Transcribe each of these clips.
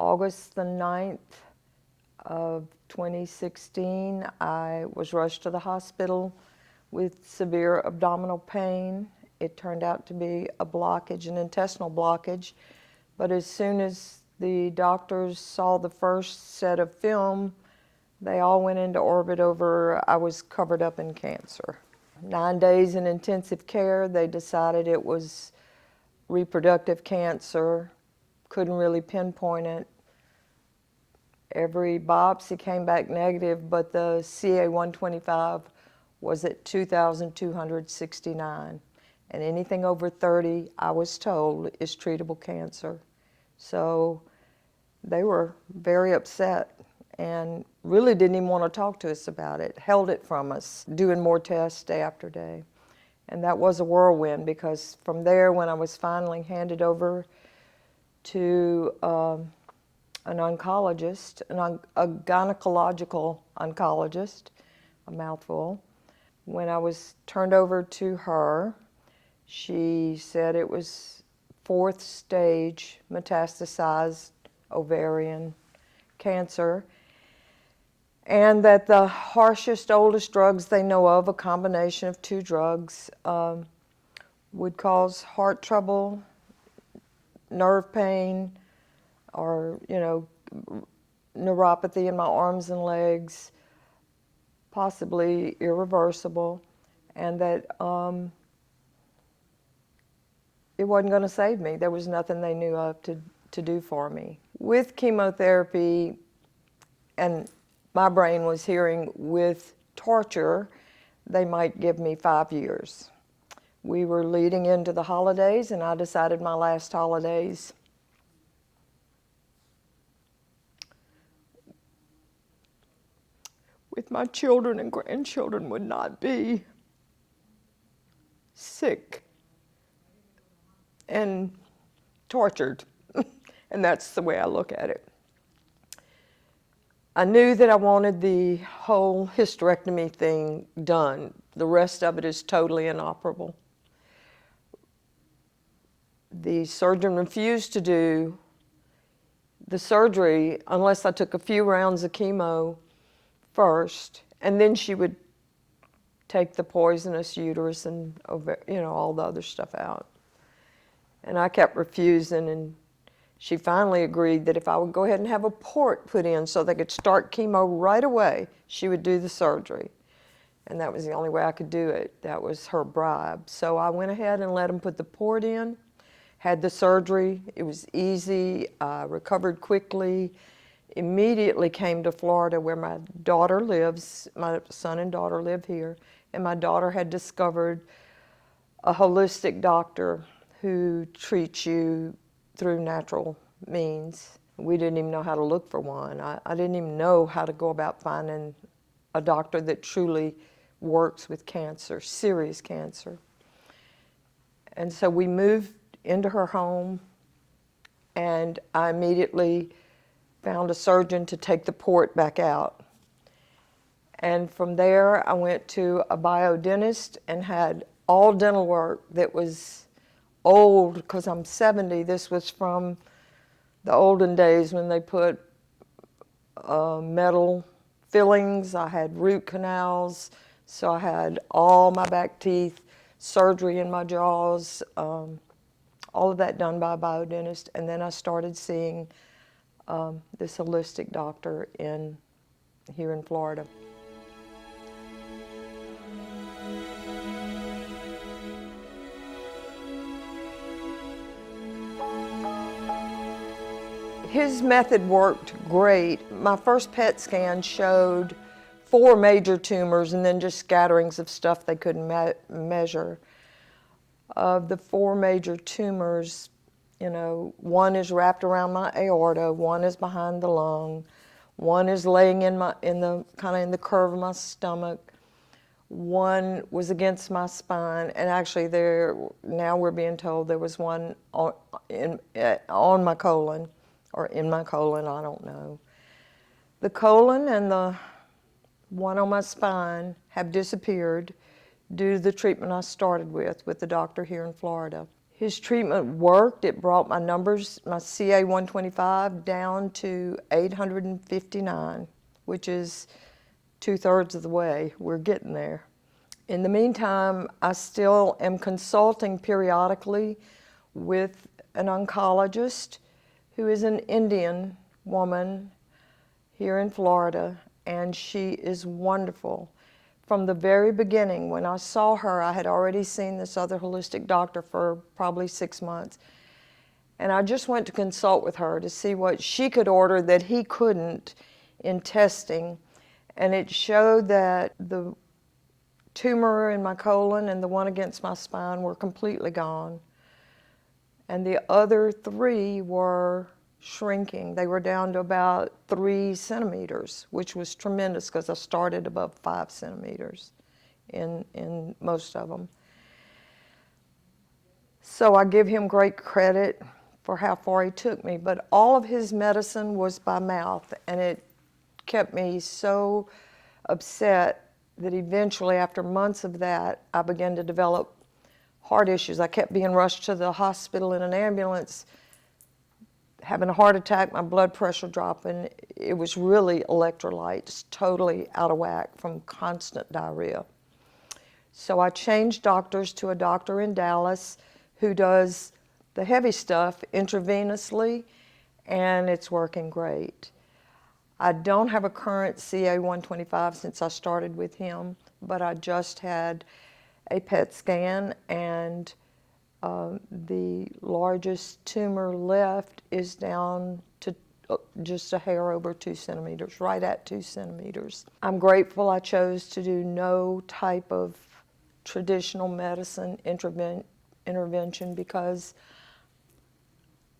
August the 9th of 2016, I was rushed to the hospital with severe abdominal pain. It turned out to be a blockage, an intestinal blockage, but as soon as the doctors saw the first set of film, they all went into orbit over I was covered up in cancer. 9 days in intensive care, they decided it was reproductive cancer, couldn't really pinpoint it. Every biopsy came back negative, but the CA-125 was at 2,269. And anything over 30, I was told, is treatable cancer. So they were very upset and really didn't even want to talk to us about it, held it from us, doing more tests day after day. And that was a whirlwind, because from there, when I was finally handed over to an oncologist, a gynecological oncologist, a mouthful, when I was turned over to her, she said it was 4th stage metastasized ovarian cancer, and that the harshest, oldest drugs they know of, a combination of 2 drugs, would cause heart trouble, nerve pain, or, neuropathy in my arms and legs, possibly irreversible, and that it wasn't going to save me. There was nothing they knew of to do for me. With chemotherapy, and my brain was hearing with torture, they might give me 5 years. We were leading into the holidays, and I decided my last holidays with my children and grandchildren would not be sick and tortured. And that's the way I look at it. I knew that I wanted the whole hysterectomy thing done. The rest of it is totally inoperable. The surgeon refused to do the surgery unless I took a few rounds of chemo first, and then she would take the poisonous uterus and all the other stuff out. And I kept refusing, and she finally agreed that if I would go ahead and have a port put in so they could start chemo right away, she would do the surgery. And that was the only way I could do it. That was her bribe. So I went ahead and let them put the port in, had the surgery. It was easy, I recovered quickly, immediately came to Florida where my daughter lives. My son and daughter live here. And my daughter had discovered a holistic doctor who treats you through natural means. We didn't even know how to look for one. I didn't even know how to go about finding a doctor that truly works with cancer, serious cancer. And so we moved into her home, and I immediately found a surgeon to take the port back out. And from there, I went to a biodentist and had all dental work that was old, because I'm 70. This was from the olden days when they put metal fillings. I had root canals, so I had all my back teeth, surgery in my jaws, all of that done by a biodentist. And then I started seeing this holistic doctor here in Florida. His method worked great. My first PET scan showed 4 major tumors and then just scatterings of stuff they couldn't measure. Of the 4 major tumors, one is wrapped around my aorta, one is behind the lung, one is laying in the curve of my stomach, one was against my spine, and actually now we're being told there was one on my colon. Or in my colon, I don't know. The colon and the one on my spine have disappeared due to the treatment I started with the doctor here in Florida. His treatment worked. It brought my numbers, my CA 125, down to 859, which is 2/3 of the way. We're getting there. In the meantime, I still am consulting periodically with an oncologist who is an Indian woman here in Florida, and she is wonderful. From the very beginning, when I saw her, I had already seen this other holistic doctor for probably 6 months. And I just went to consult with her to see what she could order that he couldn't in testing. And it showed that the tumor in my colon and the one against my spine were completely gone. And the other 3 were shrinking. They were down to about 3 centimeters, which was tremendous because I started above 5 centimeters in most of them. So I give him great credit for how far he took me, but all of his medicine was by mouth, and it kept me so upset that eventually, after months of that, I began to develop heart issues. I kept being rushed to the hospital in an ambulance, having a heart attack, my blood pressure dropping. It was really electrolytes, totally out of whack from constant diarrhea. So I changed doctors to a doctor in Dallas who does the heavy stuff intravenously, and it's working great. I don't have a current CA 125 since I started with him, but I just had a PET scan, and the largest tumor left is down to just a hair over 2 centimeters, right at 2 centimeters. I'm grateful I chose to do no type of traditional medicine intervention because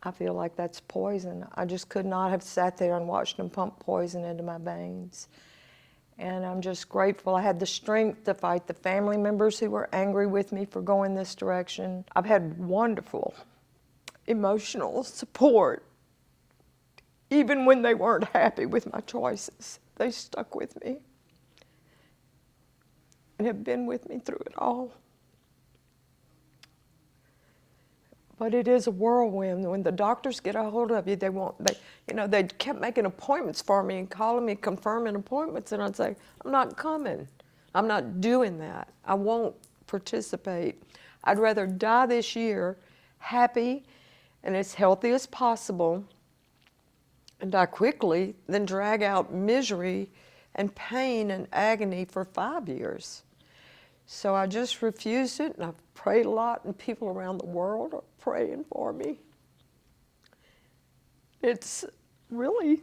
I feel like that's poison. I just could not have sat there and watched them pump poison into my veins. And I'm just grateful I had the strength to fight the family members who were angry with me for going this direction. I've had wonderful emotional support. Even when they weren't happy with my choices, they stuck with me and have been with me through it all. But it is a whirlwind. When the doctors get a hold of you, they kept making appointments for me and calling me, confirming appointments, and I'd say, I'm not coming. I'm not doing that. I won't participate. I'd rather die this year happy and as healthy as possible and die quickly than drag out misery and pain and agony for 5 years. So I just refused it, and I've prayed a lot, and people around the world are praying for me. It's really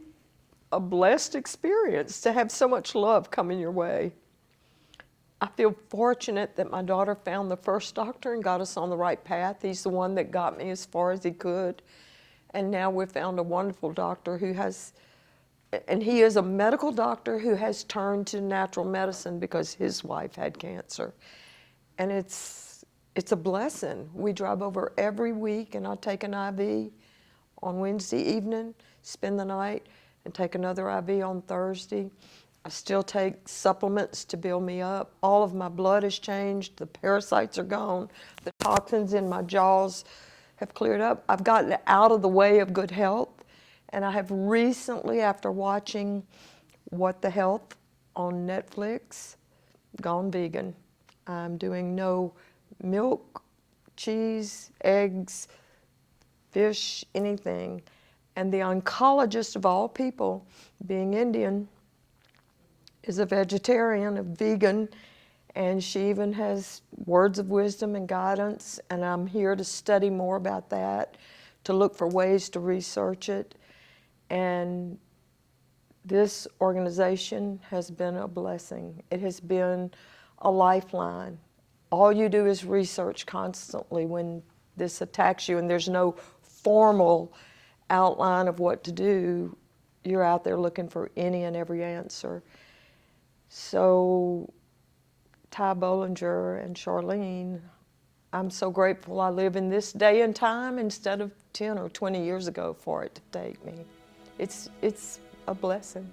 a blessed experience to have so much love coming your way. I feel fortunate that my daughter found the first doctor and got us on the right path. He's the one that got me as far as he could. And now we've found a wonderful doctor who has, and he is a medical doctor who has turned to natural medicine because his wife had cancer. And it's a blessing. We drive over every week, and I'll take an IV on Wednesday evening, spend the night, and take another IV on Thursday. I still take supplements to build me up. All of my blood has changed. The parasites are gone. The toxins in my jaws have cleared up. I've gotten out of the way of good health. And I have recently, after watching What the Health on Netflix, gone vegan. I'm doing no milk, cheese, eggs, fish, anything. And the oncologist of all people, being Indian, is a vegetarian, a vegan, and she even has words of wisdom and guidance, and I'm here to study more about that, to look for ways to research it. And this organization has been a blessing. It has been a lifeline. All you do is research constantly when this attacks you, and there's no formal outline of what to do. You're out there looking for any and every answer. So Ty Bollinger and Charlene, I'm so grateful I live in this day and time instead of 10 or 20 years ago for it to take me. It's a blessing.